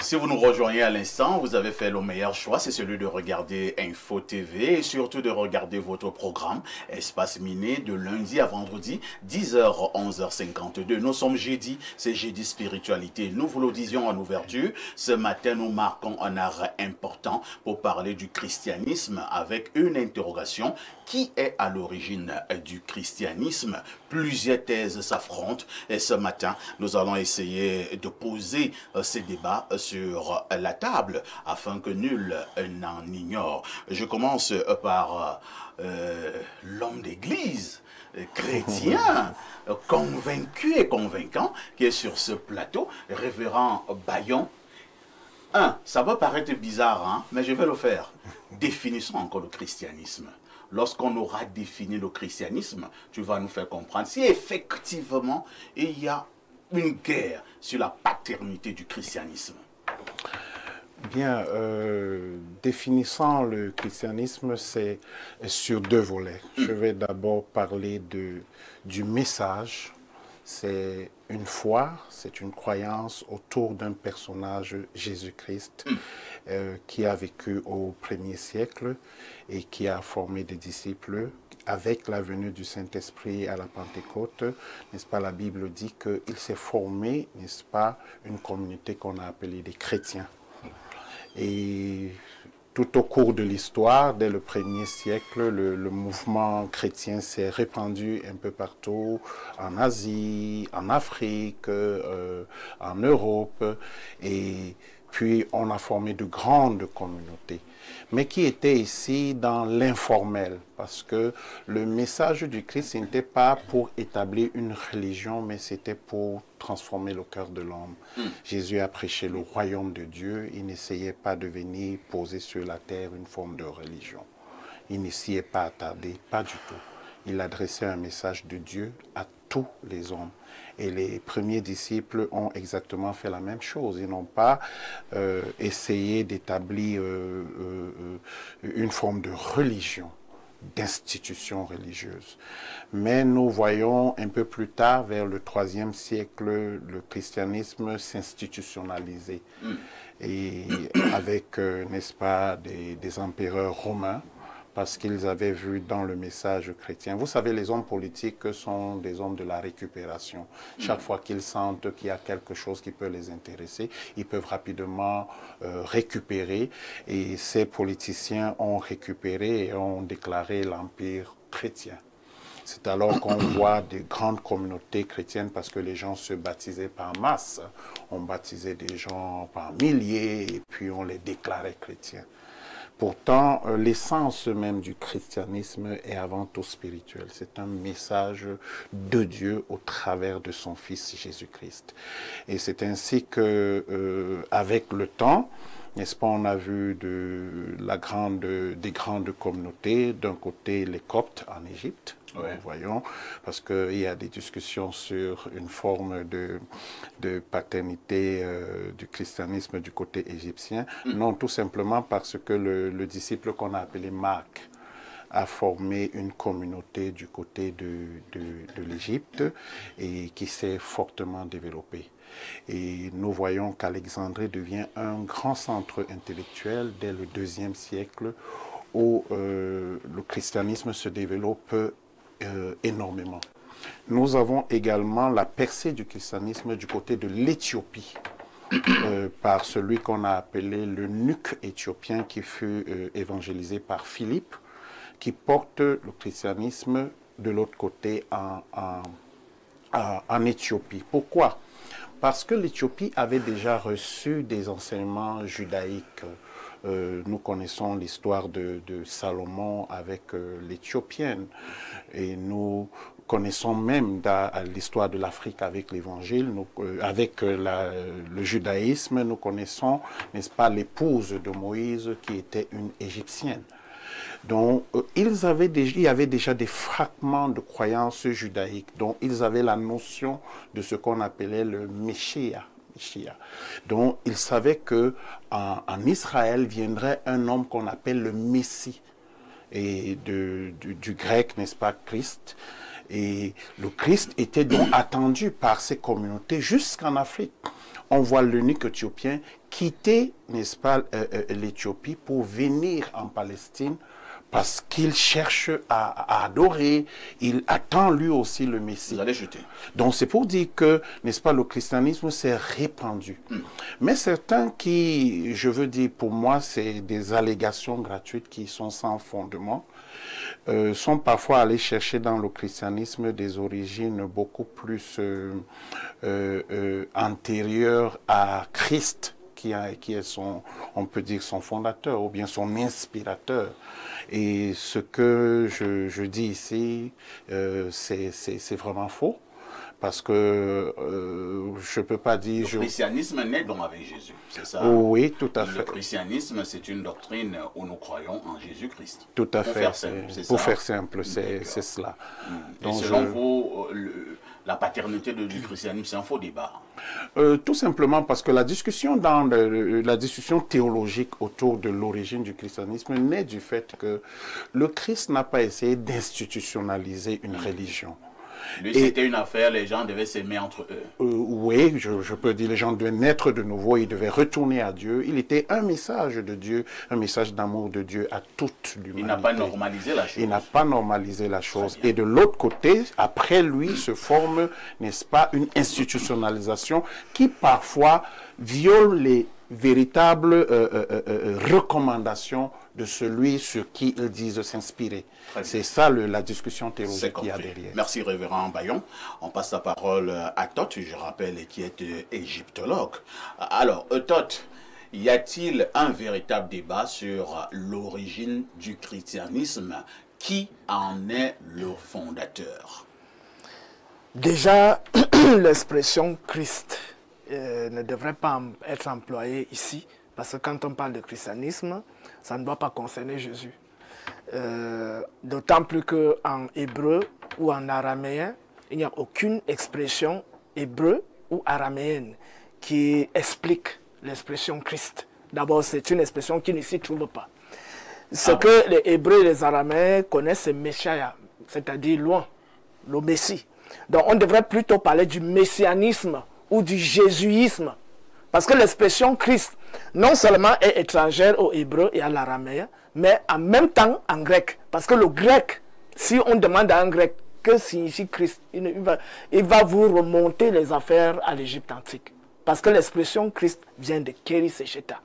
Si vous nous rejoignez à l'instant, vous avez fait le meilleur choix, c'est celui de regarder Info TV et surtout de regarder votre programme Espace Miné de lundi à vendredi, 10h, 11h52. Nous sommes jeudi, c'est jeudi spiritualité. Nous vous le disions en ouverture, ce matin nous marquons un arrêt important pour parler du christianisme avec une interrogation. Qui est à l'origine du christianisme? Plusieurs thèses s'affrontent et ce matin, nous allons essayer de poser ces débats sur la table afin que nul n'en ignore. Je commence par l'homme d'église, chrétien, convaincu et convaincant, qui est sur ce plateau, révérend Bayon. Ça va paraître bizarre, hein, mais je vais le faire. Définissons encore le christianisme. Lorsqu'on aura défini le christianisme, tu vas nous faire comprendre si effectivement il y a une guerre sur la paternité du christianisme. Bien, définissant le christianisme, c'est sur deux volets. Je vais d'abord parler du message. C'est une foi, c'est une croyance autour d'un personnage, Jésus-Christ, qui a vécu au 1er siècle et qui a formé des disciples. Avec la venue du Saint-Esprit à la Pentecôte, n'est-ce pas, la Bible dit qu'il s'est formé, n'est-ce pas, une communauté qu'on a appelée des chrétiens. Et tout au cours de l'histoire, dès le 1er siècle, le mouvement chrétien s'est répandu un peu partout, en Asie, en Afrique, en Europe, et puis on a formé de grandes communautés, mais qui étaient ici dans l'informel, parce que le message du Christ, ce n'était pas pour établir une religion, mais c'était pour transformer le cœur de l'homme. Jésus a prêché le royaume de Dieu, il n'essayait pas de venir poser sur la terre une forme de religion. Il n'essayait pas à tarder, pas du tout. Il adressait un message de Dieu à tous les hommes. Et les premiers disciples ont exactement fait la même chose. Ils n'ont pas essayé d'établir une forme de religion, d'institution religieuse. Mais nous voyons un peu plus tard, vers le 3e siècle, le christianisme s'institutionnaliser. Et avec, n'est-ce pas, des empereurs romains, parce qu'ils avaient vu dans le message chrétien. Vous savez, les hommes politiques sont des hommes de la récupération. Chaque fois qu'ils sentent qu'il y a quelque chose qui peut les intéresser, ils peuvent rapidement récupérer. Et ces politiciens ont récupéré et ont déclaré l'empire chrétien. C'est alors qu'on voit des grandes communautés chrétiennes parce que les gens se baptisaient par masse. On baptisait des gens par milliers et puis on les déclarait chrétiens. Pourtant, l'essence même du christianisme est avant tout spirituelle. C'est un message de Dieu au travers de son Fils Jésus-Christ. Et c'est ainsi que, avec le temps, n'est-ce pas, on a vu des grandes communautés, d'un côté les Coptes en Égypte, ouais. Nous voyons, parce qu'il y a des discussions sur une forme de paternité du christianisme du côté égyptien. Non, tout simplement parce que le disciple qu'on a appelé Marc a formé une communauté du côté de l'Égypte et qui s'est fortement développée. Et nous voyons qu'Alexandrie devient un grand centre intellectuel dès le 2e siècle où le christianisme se développe énormément. Nous avons également la percée du christianisme du côté de l'Éthiopie par celui qu'on a appelé le l'eunuque éthiopien qui fut évangélisé par Philippe, qui porte le christianisme de l'autre côté en Éthiopie. Pourquoi? Parce que l'Éthiopie avait déjà reçu des enseignements judaïques. Nous connaissons l'histoire de Salomon avec l'Éthiopienne et nous connaissons même l'histoire de l'Afrique avec l'Évangile, avec le judaïsme, nous connaissons, n'est-ce pas, l'épouse de Moïse qui était une Égyptienne. Donc, il y avait déjà des fragments de croyances judaïques, dont ils avaient la notion de ce qu'on appelait le Messia. Donc, ils savaient qu'en Israël viendrait un homme qu'on appelle le Messie, et du grec, n'est-ce pas, Christ. Et le Christ était donc attendu par ces communautés jusqu'en Afrique. On voit l'eunuque éthiopien quitter, n'est-ce pas, l'Éthiopie pour venir en Palestine parce qu'il cherche à adorer, il attend lui aussi le Messie. Vous allez jeter. Donc c'est pour dire que, n'est-ce pas, le christianisme s'est répandu. Mais certains qui, je veux dire, pour moi, c'est des allégations gratuites qui sont sans fondement, sont parfois allés chercher dans le christianisme des origines beaucoup plus antérieures à Christ, qui est son, on peut dire, son fondateur ou bien son inspirateur. Et ce que je dis ici, c'est vraiment faux. Parce que je ne peux pas dire... Le christianisme naît donc avec Jésus, c'est ça? Oui, tout à fait. Le christianisme, c'est une doctrine où nous croyons en Jésus-Christ. Tout à fait. Faire simple, c'est ça? Pour faire simple, c'est cela. Donc, selon vous, la paternité du christianisme, c'est un faux débat? Tout simplement parce que la discussion la discussion théologique autour de l'origine du christianisme naît du fait que le Christ n'a pas essayé d'institutionnaliser une religion. Lui, c'était une affaire, les gens devaient s'aimer entre eux. Oui, je peux dire, les gens devaient naître de nouveau, ils devaient retourner à Dieu. Il était un message de Dieu, un message d'amour de Dieu à toute l'humanité. Il n'a pas normalisé la chose. Il n'a pas normalisé la chose. Et de l'autre côté, après lui, se forme, n'est-ce pas, une institutionnalisation qui parfois viole les véritables recommandations de celui sur qui ils disent s'inspirer. C'est ça la discussion théologique qu'il y a derrière. Merci révérend Bayon. On passe la parole à Toth, je rappelle, qui est égyptologue. Alors, Toth, y a-t-il un véritable débat sur l'origine du christianisme? Qui en est le fondateur? Déjà, l'expression Christ ne devrait pas être employée ici, parce que quand on parle de christianisme, ça ne doit pas concerner Jésus. D'autant plus qu'en hébreu ou en araméen, il n'y a aucune expression hébreu ou araméenne qui explique l'expression Christ. D'abord, c'est une expression qui ne s'y trouve pas. Ce que les hébreux et les araméens connaissent, c'est Messiah, c'est-à-dire loin, le Messie. Donc on devrait plutôt parler du messianisme ou du jésuisme. Parce que l'expression Christ, non seulement est étrangère au hébreu et à l'araméen, mais en même temps en grec. Parce que le grec, si on demande à un grec que signifie Christ, il va vous remonter les affaires à l'Égypte antique. Parce que l'expression Christ vient de Keri Secheta.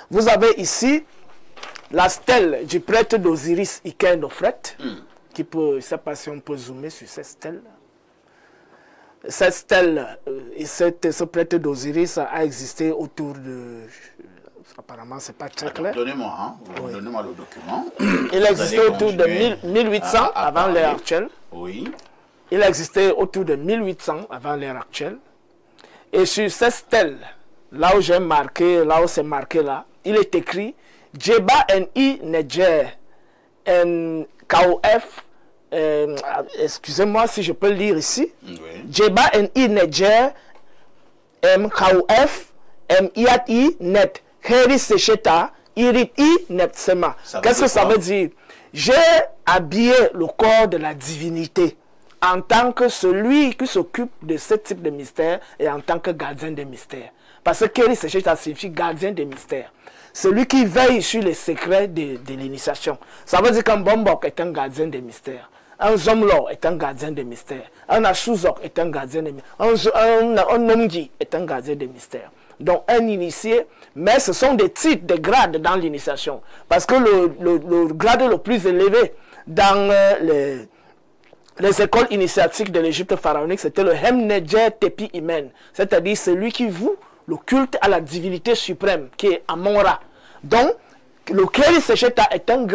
Vous avez ici la stèle du prêtre d'Osiris Iker-Nofret, qui peut, je ne sais pas si on peut zoomer sur cette stèle. Cette stèle, ce prêtre d'Osiris a existé autour de... Apparemment, ce n'est pas très clair. Donnez-moi donnez-moi le document. Il existait autour de 1800 avant l'ère actuelle. Oui. Il existait autour de 1800 avant l'ère actuelle. Et sur cette stèle, là où j'ai marqué, là où c'est marqué là, il est écrit Jeba N.I. Neger N. KOF. Excusez-moi si je peux le lire ici. Oui. Jeba N.I. Neger M. KOF M. I.A.T.I. Net Keri Secheta Irit-I Nepsema. Qu'est-ce que ça veut dire? J'ai habillé le corps de la divinité en tant que celui qui s'occupe de ce type de mystère et en tant que gardien des mystères. Parce que Keri Secheta signifie gardien des mystères. Celui qui veille sur les secrets de l'initiation. Ça veut dire qu'un Bombok est un gardien des mystères. Un Zomlo est un gardien des mystères. Un Ashuzok est un gardien des mystères. Un Nomgi est un gardien des mystères. Donc un initié, mais ce sont des titres, des grades dans l'initiation. Parce que le grade le plus élevé dans les écoles initiatiques de l'Égypte pharaonique, c'était le Hemnedjer Tepi Imen, c'est-à-dire celui qui voue le culte à la divinité suprême, qui est Amon-Ra. Donc, le Keri Secheta est un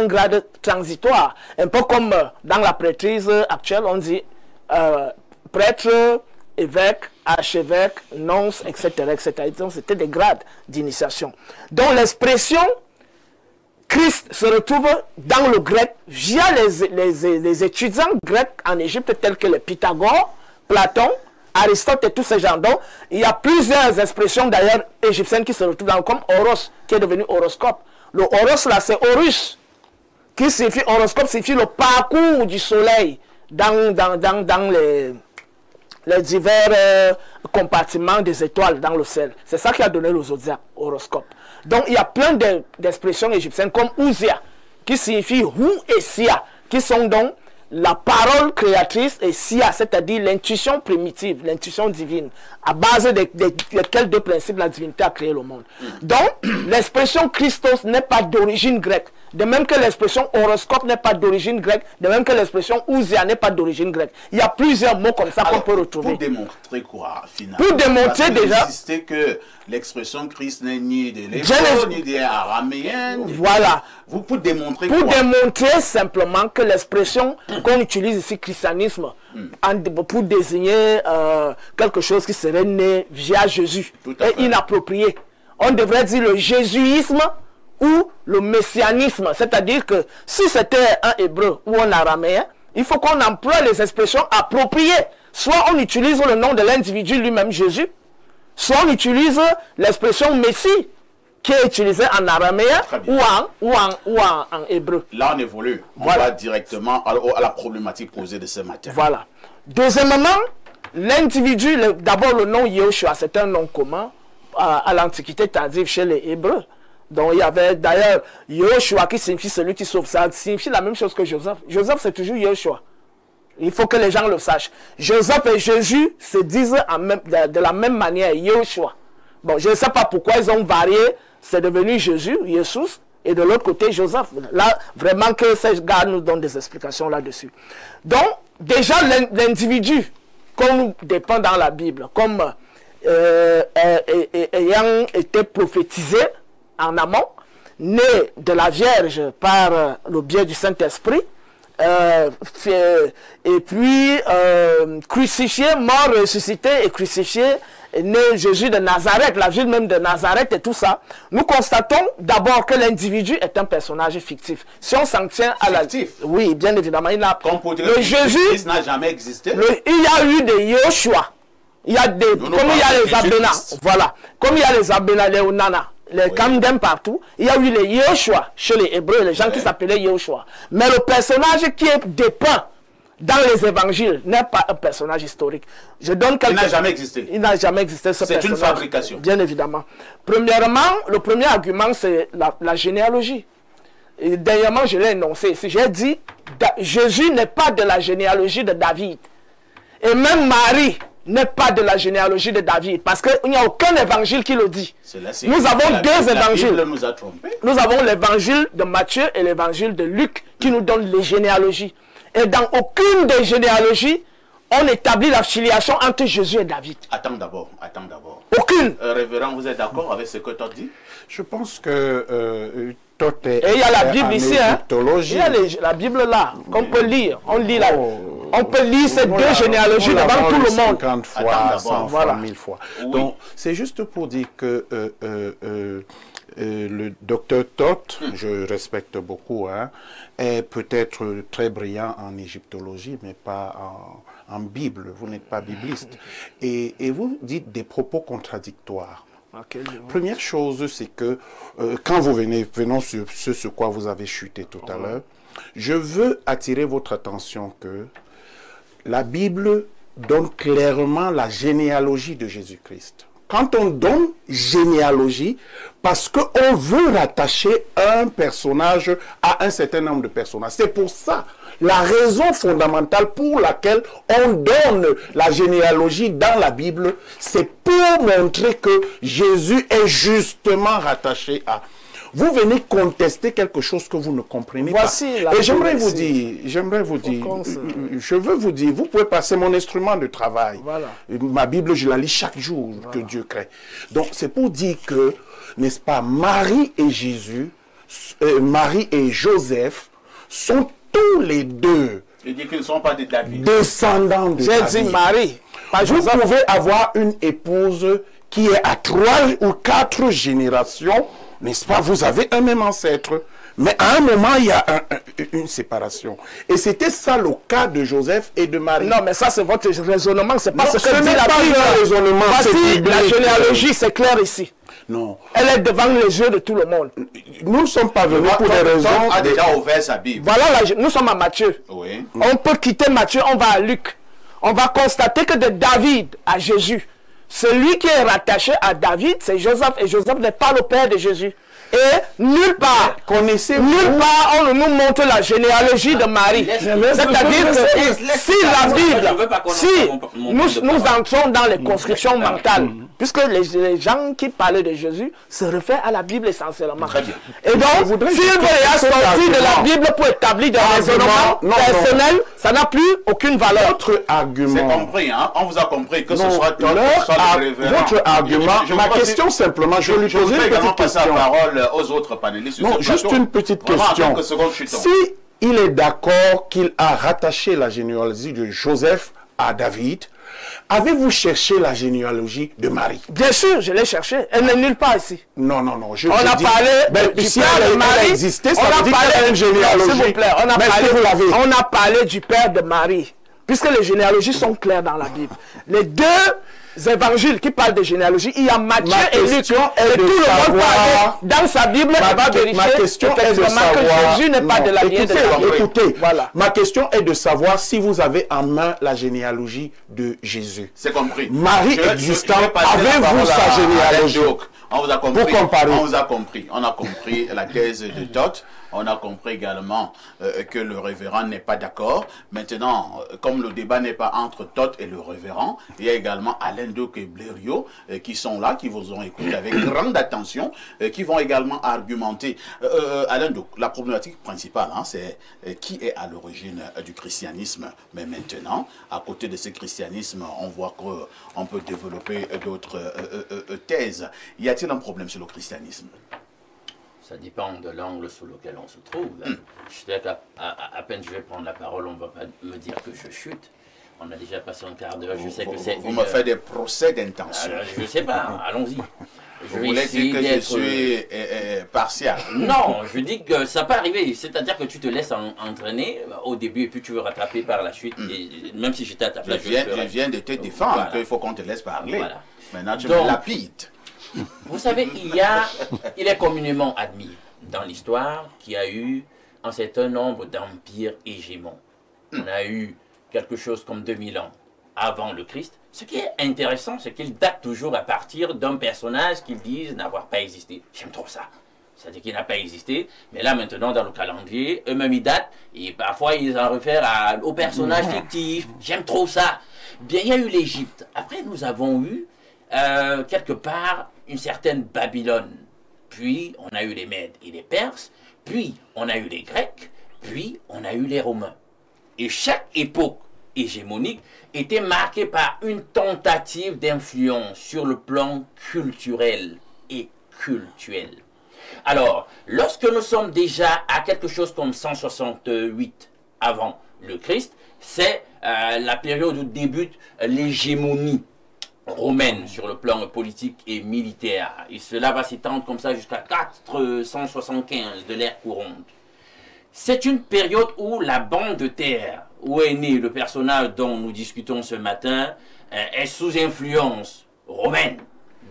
grade transitoire, un peu comme dans la prêtrise actuelle, on dit prêtre, évêque, archevêque, nonce, etc. etc. Donc, c'était des grades d'initiation. Donc, l'expression Christ se retrouve dans le grec via les étudiants grecs en Égypte tels que les Pythagore, Platon, Aristote et tous ces gens. Donc, il y a plusieurs expressions d'ailleurs égyptiennes qui se retrouvent dans, comme Horos, qui est devenu horoscope. Le Horos là, c'est Horus, qui signifie horoscope, signifie le parcours du soleil dans les divers compartiments des étoiles dans le ciel. C'est ça qui a donné le zodiaque, horoscope. Donc il y a plein d'expressions égyptiennes comme Ouzia, qui signifie Hu et Sia, qui sont donc la parole créatrice et Sia, c'est-à-dire l'intuition primitive, l'intuition divine, à base desquels deux principes la divinité a créé le monde. Donc, l'expression Christos n'est pas d'origine grecque, de même que l'expression horoscope n'est pas d'origine grecque, de même que l'expression Ouzia n'est pas d'origine grecque. Il y a plusieurs mots comme ça qu'on peut retrouver. Pour démontrer quoi, finalement? Pour démontrer déjà... que l'expression Christ n'est ni de l'hébreu, ni des araméens. Voilà. Vous pour démontrer pour quoi? Démontrer simplement que l'expression qu'on utilise ici, christianisme, pour désigner quelque chose qui serait né via Jésus, est inapproprié. On devrait dire le jésuisme ou le messianisme. C'est-à-dire que si c'était un hébreu ou un araméen, il faut qu'on emploie les expressions appropriées. Soit on utilise le nom de l'individu lui-même, Jésus, soit on utilise l'expression Messie, qui est utilisée en araméen ou en hébreu. Là, on évolue. On va directement à la problématique posée de ce matin. Voilà. Deuxièmement, l'individu, d'abord le nom Yehoshua, c'est un nom commun à l'Antiquité tardive chez les Hébreux. Donc il y avait d'ailleurs Yehoshua qui signifie celui qui sauve. Ça signifie la même chose que Joseph. Joseph, c'est toujours Yehoshua. Il faut que les gens le sachent. Joseph et Jésus se disent de la même manière, Yehoshua. Bon, je ne sais pas pourquoi ils ont varié. C'est devenu Jésus, Jésus, et de l'autre côté, Joseph. Là, vraiment que ces gars nous donnent des explications là-dessus. Donc, déjà, l'individu qu'on dépeint dans la Bible, comme ayant été prophétisé en amont, né de la Vierge par le biais du Saint-Esprit, et puis crucifié, mort, ressuscité et crucifié, né Jésus de Nazareth, la ville même de Nazareth et tout ça, nous constatons d'abord que l'individu est un personnage fictif. Si on s'en tient à la... Oui, bien évidemment. Le Jésus n'a jamais existé. Il y a eu des Yehoshua. Il y a des... Comme il y a les Abéna. Voilà. Comme il y a les Abéna, les Onana, les Kamdem partout, il y a eu les Yehoshua chez les Hébreux, les gens qui s'appelaient Yehoshua. Mais le personnage qui est dépeint dans les évangiles n'est pas un personnage historique. Je donne Il n'a jamais existé. Il n'a jamais existé, ce personnage. C'est une fabrication. Bien évidemment. Premièrement, le premier argument, c'est la généalogie. Et dernièrement, je l'ai énoncé. J'ai dit, Jésus n'est pas de la généalogie de David. Et même Marie n'est pas de la généalogie de David. Parce qu'il n'y a aucun évangile qui le dit. Nous avons deux évangiles. Nous avons l'évangile de Matthieu et l'évangile de Luc qui nous donnent les généalogies. Et dans aucune des généalogies, on établit la filiation entre Jésus et David. Attends d'abord, attends d'abord. Aucune. Révérend, vous êtes d'accord avec ce que tu as dit? Je pense que Tot est... Et il y a la Bible ici, hein. Il y a la Bible là, qu'on peut lire. On lit là. On peut lire ces deux généalogies devant tout le monde. 50 fois, 100 voilà. fois, 1000 fois. Oui. Donc, c'est juste pour dire que le docteur Tot, je respecte beaucoup, hein, est peut-être très brillant en égyptologie, mais pas en Bible. Vous n'êtes pas bibliste. Et vous dites des propos contradictoires. Première chose, c'est que quand vous venons sur ce quoi vous avez chuté tout à l'heure, je veux attirer votre attention que la Bible donne clairement la généalogie de Jésus-Christ. Quand on donne généalogie, parce qu'on veut rattacher un personnage à un certain nombre de personnages. C'est pour ça, la raison fondamentale pour laquelle on donne la généalogie dans la Bible, c'est pour montrer que Jésus est justement rattaché à... Vous venez contester quelque chose que vous ne comprenez pas. Et j'aimerais vous dire, je veux vous dire, vous pouvez passer mon instrument de travail. Voilà. Ma Bible, je la lis chaque jour que Dieu crée. Donc, c'est pour dire que, n'est-ce pas, Marie et Jésus, Marie et Joseph sont tous les deux. Il dit qu'ils ne sont pas des David. Descendants de David. J'ai dit Marie. Vous pouvez avoir une épouse qui est à 3 ou 4 générations, n'est-ce pas? Vous avez un même ancêtre, Mais à un moment, il y a une séparation. Et c'était ça le cas de Joseph et de Marie. Non, mais ça, c'est votre raisonnement. C'est pas Non, ce ce que dit n'est la pas Bible. un raisonnement, c'est Voici biblique. la généalogie, c'est clair ici. Non. Elle est devant les yeux de tout le monde. Nous ne sommes pas venus pour des raisons... a déjà ouvert sa Bible. Voilà, nous sommes à Matthieu. Oui. On peut quitter Matthieu, on va à Luc. On va constater que de David à Jésus, celui qui est rattaché à David, c'est Joseph. Et Joseph n'est pas le père de Jésus. Et nulle part, nulle part, on nous montre la généalogie de Marie. C'est-à-dire que si la Bible, si nous entrons dans les constructions mentales, puisque les gens qui parlaient de Jésus se réfèrent à la Bible essentiellement. Et donc, s'ils veulent sortir de la Bible pour établir des raisonnements personnels, ça n'a plus aucune valeur. Votre argument... C'est compris, hein? On vous a compris que ce soit votre argument, ma question simplement, je lui poser une petite question. Aux autres panélistes. Non, juste une petite question. Si il est d'accord qu'il a rattaché la généalogie de Joseph à David, avez-vous cherché la généalogie de Marie? Bien sûr, je l'ai cherché. Elle n'est nulle part ici. Non, non, non. On a parlé du père de Marie. Existé, ça veut dire qu'il y a une généalogie. S'il vous plaît, on a parlé du père de Marie. Puisque les généalogies sont claires dans la Bible. Les deux évangiles qui parlent de généalogie, il y a Matthieu et Luc. Et tout le monde parle dans sa Bible, elle va vérifier ma question est de savoir, que Jésus n'est pas de la lignée de David. Écoutez, voilà. Ma question est de savoir si vous avez en main la généalogie de Jésus. C'est compris. Marie existant, avez-vous sa généalogie? On vous a compris. Pour comparer. On vous a compris. On a compris la thèse de Todd. On a compris également que le révérend n'est pas d'accord. Maintenant, comme le débat n'est pas entre Todd et le révérend, il y a également Alain Doc et Blériot qui sont là, qui vous ont écouté avec grande attention, qui vont également argumenter. Alain Doc, la problématique principale, hein, c'est qui est à l'origine du christianisme. Mais maintenant, à côté de ce christianisme, on voit qu'on peut développer d'autres thèses. Y a-t-il un problème sur le christianisme? Ça dépend de l'angle sous lequel on se trouve. Je sais qu'à peine je vais prendre la parole, on ne va pas me dire que je chute. On a déjà passé un quart d'heure, je sais que c'est... Vous me faites des procès d'intention. Je ne sais pas, allons-y. Vous voulez dire que je suis partial? Non, je dis que ça peut arriver. C'est-à-dire que tu te laisses entraîner au début et puis tu veux rattraper par la suite. Et même si j'étais à ta place, je viens de te défendre, voilà. Il faut qu'on te laisse parler. Voilà. Maintenant, tu me lapides. Vous savez, il est communément admis dans l'histoire qu'il y a eu un certain nombre d'empires hégémons. On a eu quelque chose comme 2000 ans avant le Christ. Ce qui est intéressant, c'est qu'il date toujours à partir d'un personnage qu'ils disent n'avoir pas existé. J'aime trop ça. C'est-à-dire qu'il n'a pas existé, mais là maintenant dans le calendrier, eux-mêmes ils datent, et parfois ils en réfèrent aux personnages fictifs. J'aime trop ça. Bien, il y a eu l'Égypte. Après, nous avons eu quelque part une certaine Babylone. Puis, on a eu les Mèdes et les Perses. Puis, on a eu les Grecs. Puis, on a eu les Romains. Et chaque époque hégémonique était marquée par une tentative d'influence sur le plan culturel et cultuel. Alors, lorsque nous sommes déjà à quelque chose comme 168 avant le Christ, c'est la période où débute l'hégémonie romaine sur le plan politique et militaire. Et cela va s'étendre comme ça jusqu'à 475 de l'ère courante. C'est une période où la bande de terre, où est né le personnage dont nous discutons ce matin, est sous influence romaine.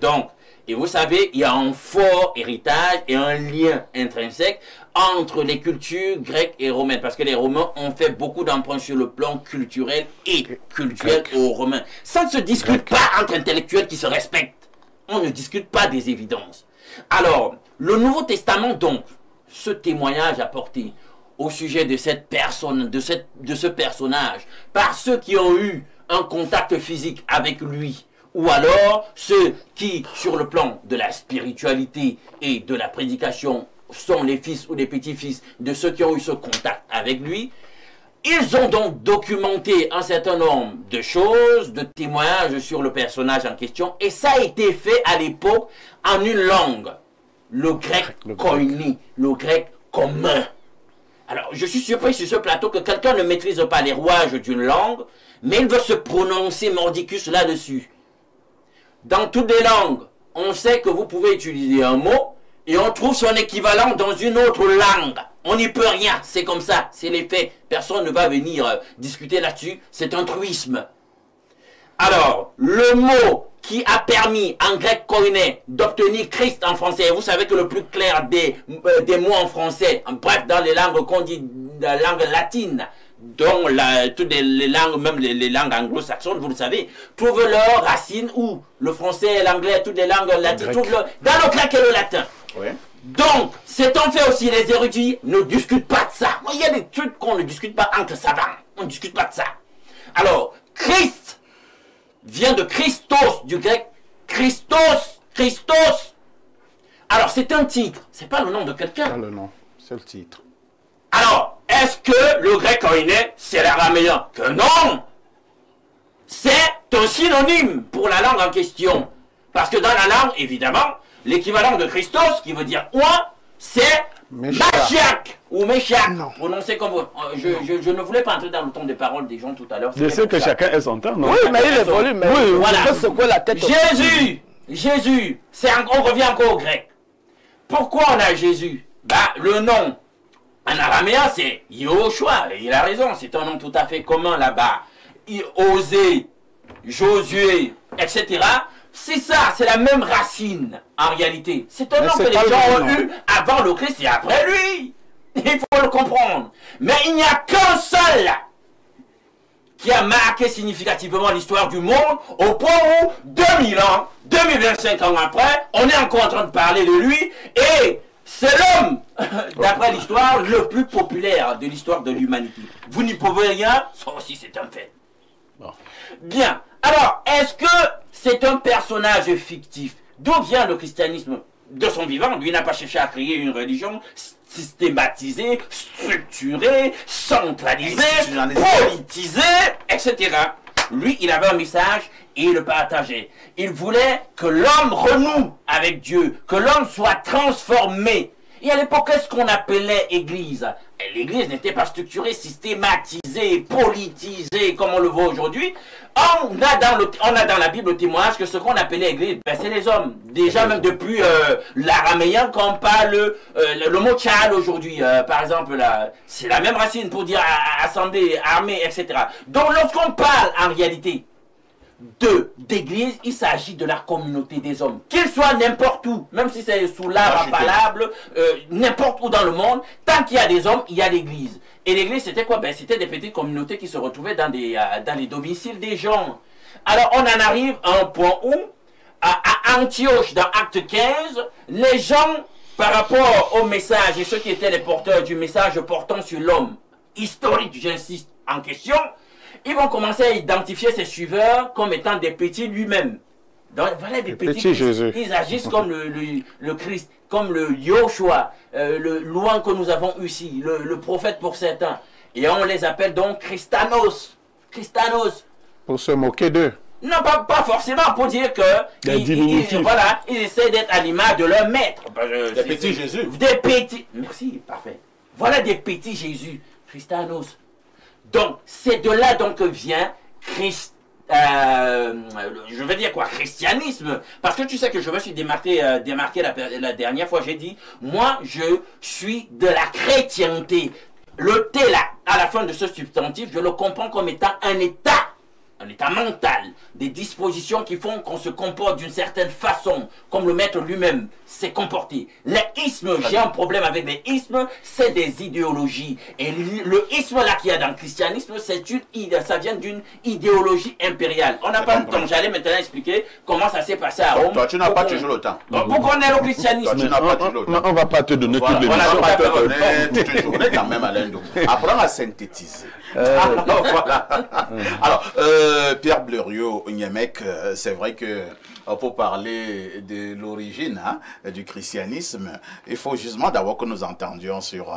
Donc, et vous savez, il y a un fort héritage et un lien intrinsèque entre les cultures grecques et romaines. Parce que les Romains ont fait beaucoup d'emprunts sur le plan culturel et culturel aux Romains. Ça ne se discute pas entre intellectuels qui se respectent. On ne discute pas des évidences. Alors, le Nouveau Testament, donc, ce témoignage apporté au sujet de cette personne, de ce personnage, par ceux qui ont eu un contact physique avec lui, ou alors ceux qui, sur le plan de la spiritualité et de la prédication, sont les fils ou les petits-fils de ceux qui ont eu ce contact avec lui, ils ont donc documenté un certain nombre de choses, de témoignages sur le personnage en question, et ça a été fait à l'époque en une langue, le grec koiné, le grec commun. Alors, je suis surpris sur ce plateau que quelqu'un ne maîtrise pas les rouages d'une langue, mais il veut se prononcer mordicus là-dessus. Dans toutes les langues, on sait que vous pouvez utiliser un mot, et on trouve son équivalent dans une autre langue. On n'y peut rien, c'est comme ça, c'est les faits. Personne ne va venir discuter là-dessus, c'est un truisme. Alors, le mot qui a permis en grec koiné d'obtenir Christ en français, vous savez que le plus clair des mots en français, bref, dans les langues qu'on dit, la langue latine, dont toutes les langues, même les langues anglo-saxonnes, vous le savez, trouvent leur racine où le français, l'anglais, toutes les langues latines, dans le grec et le latin. Oui. Donc, c'est en fait aussi, les érudits ne discutent pas de ça. Il y a des trucs qu'on ne discute pas entre savants. On ne discute pas de ça. Alors, Christ vient de Christos, du grec Christos. Christos. Alors, c'est un titre. C'est pas le nom de quelqu'un. Pas le nom, c'est le titre. Alors, est-ce que le grec koiné, c'est l'araméen? Que non. C'est un synonyme pour la langue en question. Parce que dans la langue, évidemment, l'équivalent de Christos, qui veut dire quoi, c'est Mashiach ou Meshach. Prononcé comme vous. Je ne voulais pas entrer dans le ton des paroles des gens tout à l'heure. Je sais que chacun est son temps, non? Oui, mais il évolue, mais oui, voilà. secouer la tête. Jésus, on revient encore au grec. Pourquoi on a Jésus? Bah, le nom en araméen, c'est Yehoshua. Et il a raison, c'est un nom tout à fait commun là-bas. Osée, Josué, etc. C'est ça, c'est la même racine en réalité. C'est un nom que les gens ont eu avant le Christ et après lui. Il faut le comprendre. Mais il n'y a qu'un seul qui a marqué significativement l'histoire du monde au point où 2000 ans, 2025 ans après, on est encore en train de parler de lui et c'est l'homme, d'après l'histoire, le plus populaire de l'histoire de l'humanité. Vous n'y pouvez rien, ça aussi c'est un fait. Bien, alors, est-ce que c'est un personnage fictif? D'où vient le christianisme? De son vivant, lui n'a pas cherché à créer une religion systématisée, structurée, centralisée, politisée, etc. Lui, il avait un message et il le partageait. Il voulait que l'homme renoue avec Dieu, que l'homme soit transformé. Et à l'époque, qu'est-ce qu'on appelait Église? L'Église n'était pas structurée, systématisée, politisée, comme on le voit aujourd'hui. On a dans la Bible le témoignage que ce qu'on appelait Église, ben, c'est les hommes. Déjà, même depuis l'araméen, quand on parle le mot tchal aujourd'hui, par exemple, c'est la même racine pour dire assemblée, armée, etc. Donc, lorsqu'on parle en réalité d'église, il s'agit de la communauté des hommes, qu'ils soient n'importe où, même si c'est sous l'arbre palable, n'importe où dans le monde, tant qu'il y a des hommes, il y a l'église. Et l'église, c'était quoi? Ben, c'était des petites communautés qui se retrouvaient dans les domiciles des gens. Alors, on en arrive à un point où, à Antioche, dans Acte 15, les gens, par rapport au message, et ceux qui étaient les porteurs du message portant sur l'homme historique, j'insiste, en question, ils vont commencer à identifier ses suiveurs comme étant des petits lui-même. Donc voilà des petits Jésus. Ils agissent comme le Christ, comme le Yoshua, le loin que nous avons eu ici, le prophète pour certains. Et on les appelle donc Christanos. Christanos. Pour se moquer d'eux. Non, pas forcément, pour dire que ils essaient d'être à l'image de leur maître. Des petits Jésus. Des petits. Merci, parfait. Voilà des petits Jésus. Christanos. Donc, c'est de là donc que vient je veux dire quoi, christianisme. Parce que tu sais que je me suis démarqué la dernière fois, j'ai dit, moi, je suis de la chrétienté. Le T là, à la fin de ce substantif, je le comprends comme étant un état mental, des dispositions qui font qu'on se comporte d'une certaine façon, comme le maître lui-même s'est comporté. Les ismes, j'ai un problème avec les ismes, c'est des idéologies. Et le isme là qu'il y a dans le christianisme, ça vient d'une idéologie impériale. On n'a pas le temps, j'allais maintenant expliquer comment ça s'est passé à Rome. Toi, tu n'as pas toujours le temps. Pour qu'on ait le christianisme. Toi, tu n'as pas toujours le temps. On va pas te donner toutes les On ne va pas te donner toute une journée quand même, Alain Dou. Apprends à synthétiser. Voilà. Alors, Pierre Bleriot-Niemek, c'est vrai que pour parler de l'origine du christianisme, il faut justement d'abord que nous entendions sur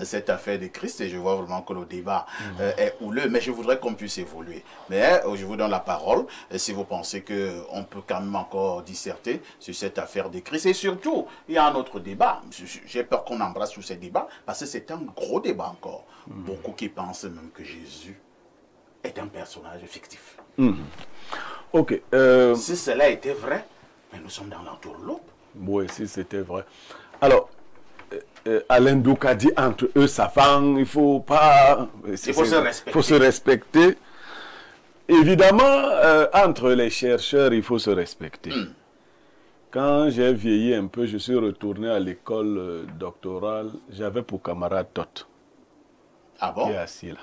cette affaire de Christ, et je vois vraiment que le débat est houleux, mais je voudrais qu'on puisse évoluer. Mais je vous donne la parole, si vous pensez qu'on peut quand même encore disserter sur cette affaire de Christ, et surtout, il y a un autre débat, j'ai peur qu'on embrasse tous ces débats, parce que c'est un gros débat encore. Beaucoup qui pensent même que Jésus est un personnage fictif. Ok. Si cela était vrai, mais nous sommes dans l'entourloupe. Oui, si c'était vrai. Alors, Alain Douk a dit entre eux savants, il faut pas... Il faut se respecter. Il faut se respecter. Évidemment, entre les chercheurs, il faut se respecter. Quand j'ai vieilli un peu, je suis retourné à l'école doctorale. J'avais pour camarade Tot. Ah bon? Qui est assis là.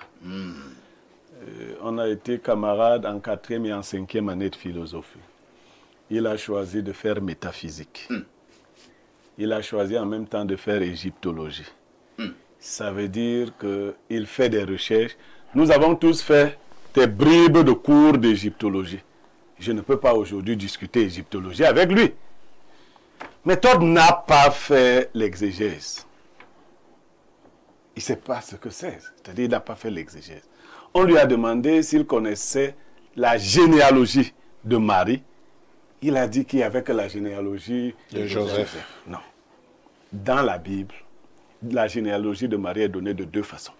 On a été camarades en 4e et en 5e année de philosophie. Il a choisi de faire métaphysique. Il a choisi en même temps de faire égyptologie. Ça veut dire qu'il fait des recherches. Nous avons tous fait des bribes de cours d'égyptologie. Je ne peux pas aujourd'hui discuter égyptologie avec lui. Mais Todd n'a pas fait l'exégèse. Il ne sait pas ce que c'est. C'est-à-dire qu'il n'a pas fait l'exégèse. On lui a demandé s'il connaissait la généalogie de Marie. Il a dit qu'il n'y avait que la généalogie De Joseph. Non. Dans la Bible, la généalogie de Marie est donnée de deux façons.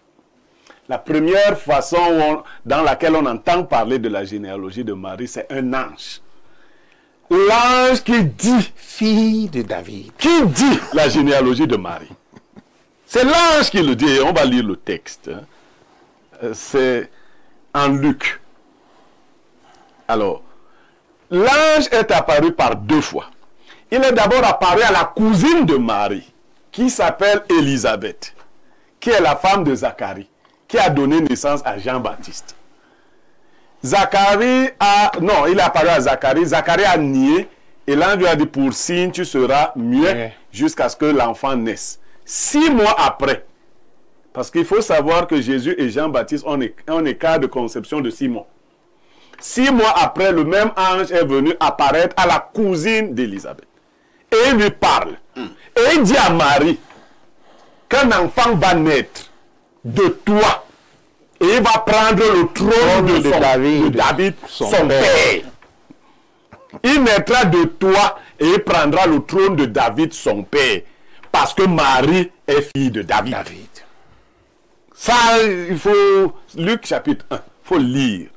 La première façon dans laquelle on entend parler de la généalogie de Marie, c'est un ange. L'ange qui dit, Fille de David. qui dit la généalogie de Marie. C'est l'ange qui le dit. Et on va lire le texte. C'est en Luc. Alors, l'ange est apparu par deux fois. Il est d'abord apparu à la cousine de Marie, qui s'appelle Élisabeth, qui est la femme de Zacharie, qui a donné naissance à Jean-Baptiste. Zacharie a... Non, il est apparu à Zacharie. Zacharie a nié. Et l'ange lui a dit, pour signe, tu seras muet jusqu'à ce que l'enfant naisse. 6 mois après. Parce qu'il faut savoir que Jésus et Jean-Baptiste ont un écart de conception de 6 mois. 6 mois après, le même ange est venu apparaître à la cousine d'Élisabeth. Et il lui parle. Et il dit à Marie qu'un enfant va naître de toi. Et il va prendre le trône de David, son père. Il naîtra de toi et il prendra le trône de David, son père. Parce que Marie est fille de David. Ça, il faut... Luc chapitre 1, il faut lire.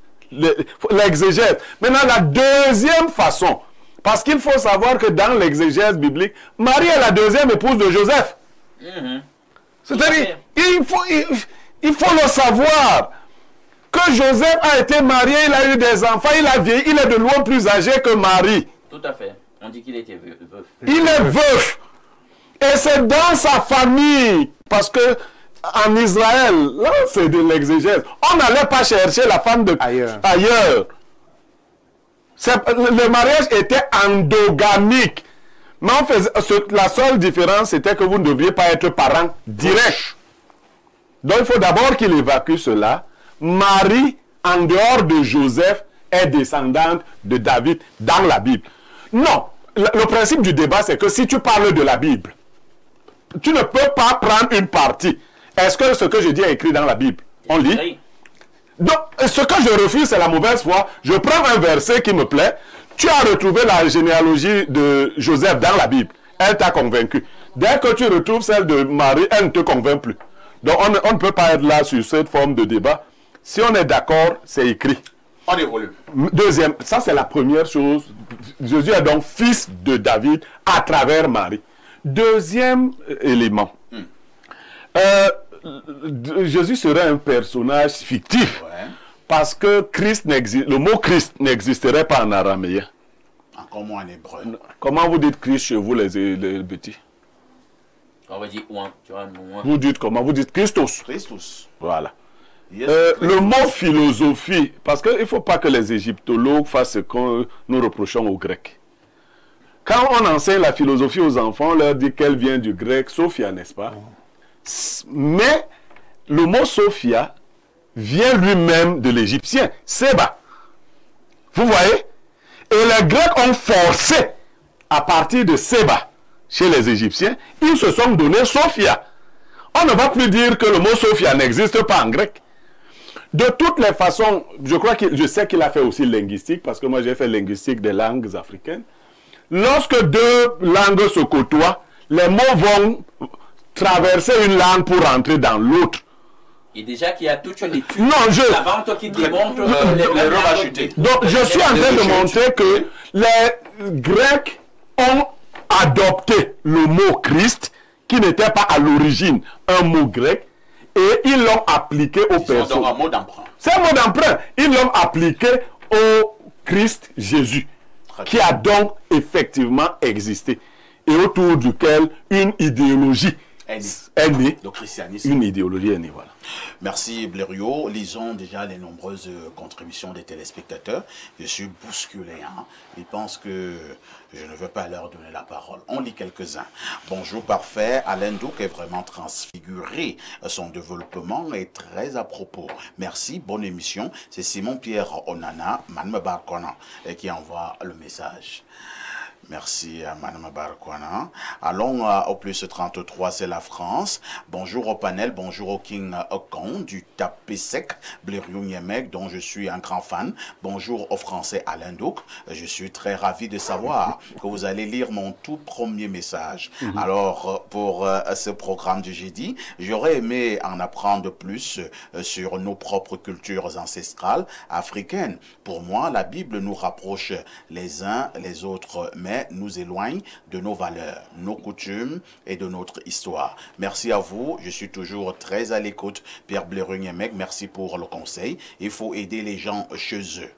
L'exégèse. Maintenant, la deuxième façon. Parce qu'il faut savoir que dans l'exégèse biblique, Marie est la deuxième épouse de Joseph. C'est-à-dire, il faut le savoir. Que Joseph a été marié, il a eu des enfants, il a vieilli, il est de loin plus âgé que Marie. Tout à fait. On dit qu'il était veuf. Il est veuf. Et c'est dans sa famille. Parce que en Israël, là c'est de l'exégèse. On n'allait pas chercher la femme de ailleurs. Le mariage était endogamique. Mais on faisait, la seule différence, c'était que vous ne deviez pas être parents directs. Donc il faut d'abord qu'il évacue cela. Marie, en dehors de Joseph, est descendante de David dans la Bible. Non, le principe du débat, c'est que si tu parles de la Bible, tu ne peux pas prendre une partie. Est-ce que ce que je dis est écrit dans la Bible? On lit. Donc, ce que je refuse, c'est la mauvaise foi. Je prends un verset qui me plaît. Tu as retrouvé la généalogie de Joseph dans la Bible. Elle t'a convaincu. Dès que tu retrouves celle de Marie, elle ne te convainc plus. Donc, on ne peut pas être là sur cette forme de débat. Si on est d'accord, c'est écrit. On évolue. Deuxième, ça c'est la première chose. Jésus est donc fils de David à travers Marie. Deuxième élément. Jésus serait un personnage fictif. Parce que le mot Christ n'existerait pas en araméen. Encore moins en hébreu. Comment vous dites Christ chez vous, les petits? On va dire ouin. Vous dites comment? Vous dites Christos. Christus. Voilà. Yes, le mot philosophie, parce qu'il ne faut pas que les égyptologues fassent ce que nous reprochons aux Grecs. Quand on enseigne la philosophie aux enfants, on leur dit qu'elle vient du grec Sophia, n'est-ce pas? Mais le mot Sophia vient lui-même de l'égyptien, Seba. Vous voyez? Et les Grecs ont forcé, à partir de Seba, chez les Égyptiens, ils se sont donné Sophia. On ne va plus dire que le mot Sophia n'existe pas en grec. De toutes les façons, je sais qu'il a fait aussi linguistique, parce que moi j'ai fait linguistique des langues africaines. Lorsque deux langues se côtoient, les mots vont traverser une langue pour entrer dans l'autre. Et déjà qu'il y a toute une étude qui démontre les langues va chuter. Donc je suis en train de montrer que les Grecs ont adopté le mot Christ, qui n'était pas à l'origine un mot grec, et ils l'ont appliqué aux personnes. C'est un mot d'emprunt. C'est un mot d'emprunt. Ils l'ont appliqué au Christ Jésus, qui a donc effectivement existé, et autour duquel une idéologie est née. Le christianisme. Une idéologie est née, voilà. Merci Blériot. Lisons déjà les nombreuses contributions des téléspectateurs. Je suis bousculé. Hein. Ils pensent que je ne veux pas leur donner la parole. On lit quelques-uns. Bonjour parfait. Alain Douk est vraiment transfiguré. Son développement est très à propos. Merci. Bonne émission. C'est Simon-Pierre Onana, Madame Barkona, qui envoie le message. Merci à Mme Barkwana. Allons au plus 33, c'est la France. Bonjour au panel, bonjour au King Okon du Tapé Sec, Blériot Niemek, dont je suis un grand fan. Bonjour au Français Alain Douk. Je suis très ravi de savoir que vous allez lire mon tout premier message. Alors, pour ce programme du jeudi, j'aurais aimé en apprendre plus sur nos propres cultures ancestrales africaines. Pour moi, la Bible nous rapproche les uns les autres, mais nous éloigne de nos valeurs, nos coutumes et de notre histoire. Merci à vous, je suis toujours très à l'écoute. Pierre Blériot-Niemek, merci pour le conseil. Il faut aider les gens chez eux.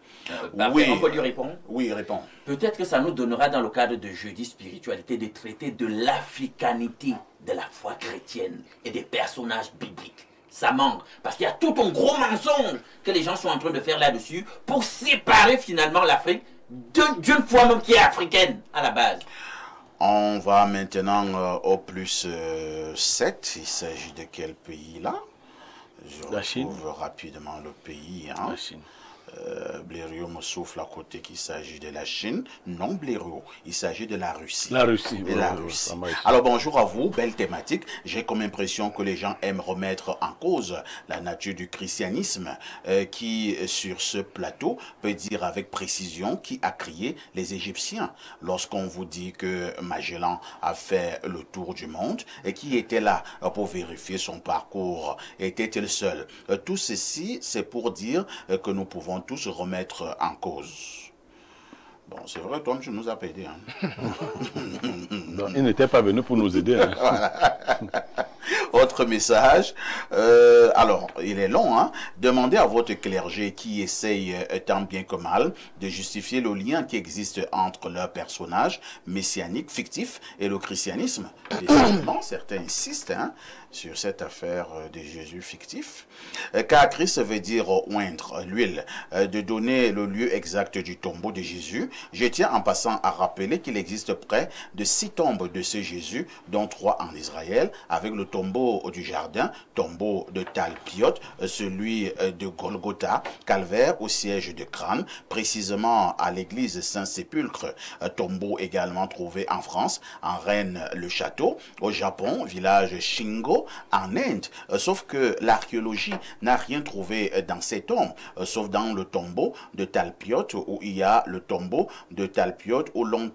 Oui. On peut lui répondre? Oui, réponds. Peut-être que ça nous donnera dans le cadre de Jeudi Spiritualité de traiter de l'africanité de la foi chrétienne et des personnages bibliques. Ça manque, parce qu'il y a tout un gros mensonge que les gens sont en train de faire là-dessus pour séparer finalement l'Afrique d'une foi même qui est africaine à la base. On va maintenant au plus 7. Il s'agit de quel pays là? Je retrouve rapidement le pays. Hein? La Chine. Blériot me souffle à côté qu'il s'agit de la Chine. Non, Blériot, il s'agit de la Russie. La Russie. De la Russie. Alors bonjour à vous, belle thématique. J'ai comme impression que les gens aiment remettre en cause la nature du christianisme qui, sur ce plateau, peut dire avec précision qui a crié les Égyptiens. Lorsqu'on vous dit que Magellan a fait le tour du monde et qui était là pour vérifier son parcours, était-il seul? Tout ceci, c'est pour dire que nous pouvons tous remettre en cause. Bon, c'est vrai, toi, tu nous as pas aidé. Hein. Non, il n'était pas venu pour nous aider. Hein. Voilà. Autre message. Alors, il est long. Hein? Demandez à votre clergé qui essaye tant bien que mal de justifier le lien qui existe entre leur personnage messianique fictif et le christianisme. Décidément, certains insistent sur cette affaire de Jésus fictif. Car Christ veut dire oindre l'huile, de donner le lieu exact du tombeau de Jésus. Je tiens en passant à rappeler qu'il existe près de 6 tombes de ce Jésus, dont 3 en Israël, avec le tombeau du jardin, tombeau de Talpiot, celui de Golgotha, calvaire au siège de Crâne, précisément à l'église Saint-Sépulcre, tombeau également trouvé en France, en Rennes-le-Château, au Japon, village Shingo, en Inde, sauf que l'archéologie n'a rien trouvé dans ces tombes, sauf dans le tombeau de Talpiot, où il y a le tombeau de Talpiot, où l'on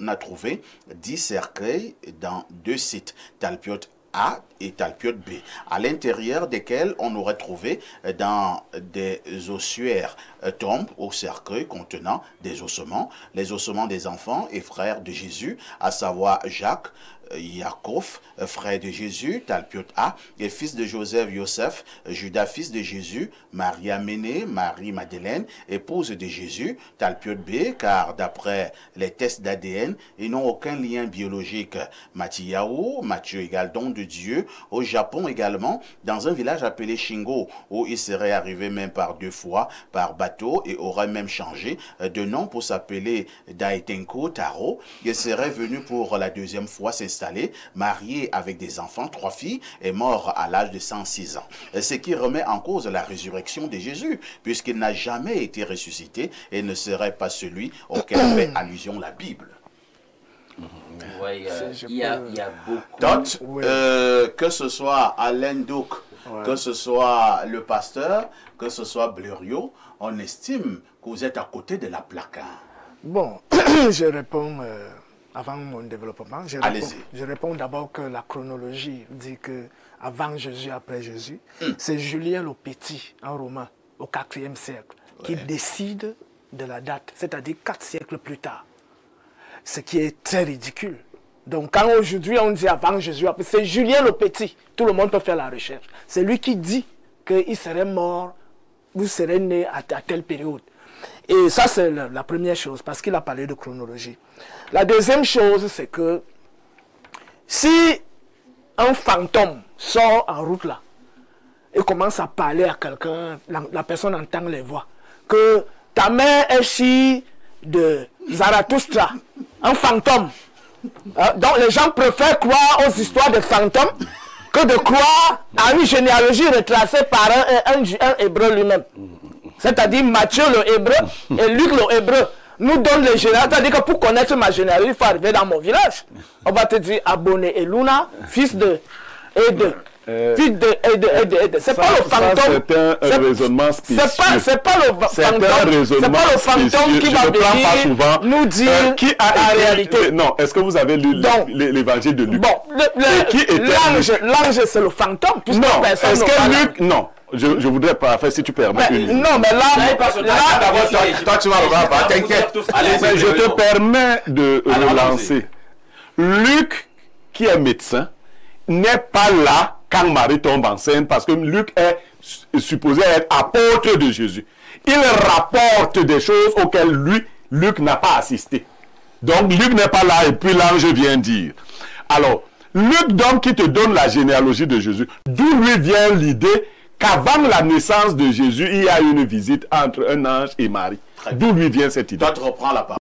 a trouvé 10 cercueils dans 2 sites, Talpiot A et Talpiot B, à l'intérieur desquels on aurait trouvé dans des ossuaires tombes ou cercueils contenant des ossements, les ossements des enfants et frères de Jésus, à savoir Jacques, Jacob, frère de Jésus, Talpiot A, et fils de Joseph, Joseph, Judas, fils de Jésus, Maria Ménée, Marie-Madeleine, épouse de Jésus, Talpiot B, car d'après les tests d'ADN, ils n'ont aucun lien biologique. Mathieu, Matthieu égale don de Dieu, au Japon également, dans un village appelé Shingo, où il serait arrivé même par 2 fois par bateau et aurait même changé de nom pour s'appeler Daitenko Taro. Il serait venu pour la 2e fois s'installer, marié avec des enfants, 3 filles, et mort à l'âge de 106 ans. Ce qui remet en cause la résurrection de Jésus, puisqu'il n'a jamais été ressuscité et ne serait pas celui auquel fait allusion la Bible. Oui, il y a beaucoup. Que ce soit Alain Douk, que ce soit le pasteur, que ce soit Blériot, on estime que vous êtes à côté de la plaque. Bon, je réponds avant mon développement. Je réponds d'abord que la chronologie dit que avant Jésus, après Jésus, c'est Julien le Petit, un Romain, au 4e siècle, qui décide de la date, c'est-à-dire 4 siècles plus tard. Ce qui est très ridicule. Donc quand aujourd'hui on dit avant Jésus, c'est Julien le Petit. Tout le monde peut faire la recherche. C'est lui qui dit qu'il serait mort ou serait né à telle période. Et ça c'est la première chose, parce qu'il a parlé de chronologie. La deuxième chose, c'est que si un fantôme sort en route là, et commence à parler à quelqu'un, la personne entend les voix, que ta mère est fille de Zarathustra, un fantôme. Donc les gens préfèrent croire aux histoires de fantômes que de croire à une généalogie retracée par un hébreu lui-même. C'est-à-dire Matthieu le hébreu et Luc le hébreu nous donnent les généalogies. C'est-à-dire que pour connaître ma généalogie, il faut arriver dans mon village. On va te dire Abonné Eluna, fils de Ede. Fils de Ede. C'est pas le fantôme. C'est un raisonnement spécieux. C'est pas le fantôme qui va venir nous dire qui a la réalité. Non, est-ce que vous avez lu l'évangile de Luc? Bon, l'ange c'est le fantôme. Non, est-ce que Luc... Non. Je voudrais pas faire, si tu permets. Non, mais toi tu vas revoir, t'inquiète. Je te permets de relancer. Luc, qui est médecin, n'est pas là quand Marie tombe enceinte, parce que Luc est supposé être apôtre de Jésus. Il rapporte des choses auxquelles Luc n'a pas assisté. Donc Luc n'est pas là et puis l'ange vient dire. Alors, Luc donc qui te donne la généalogie de Jésus, d'où lui vient l'idée qu'avant la naissance de Jésus, il y a une visite entre un ange et Marie. D'où lui vient cette idée? Toi, tu reprends la parole.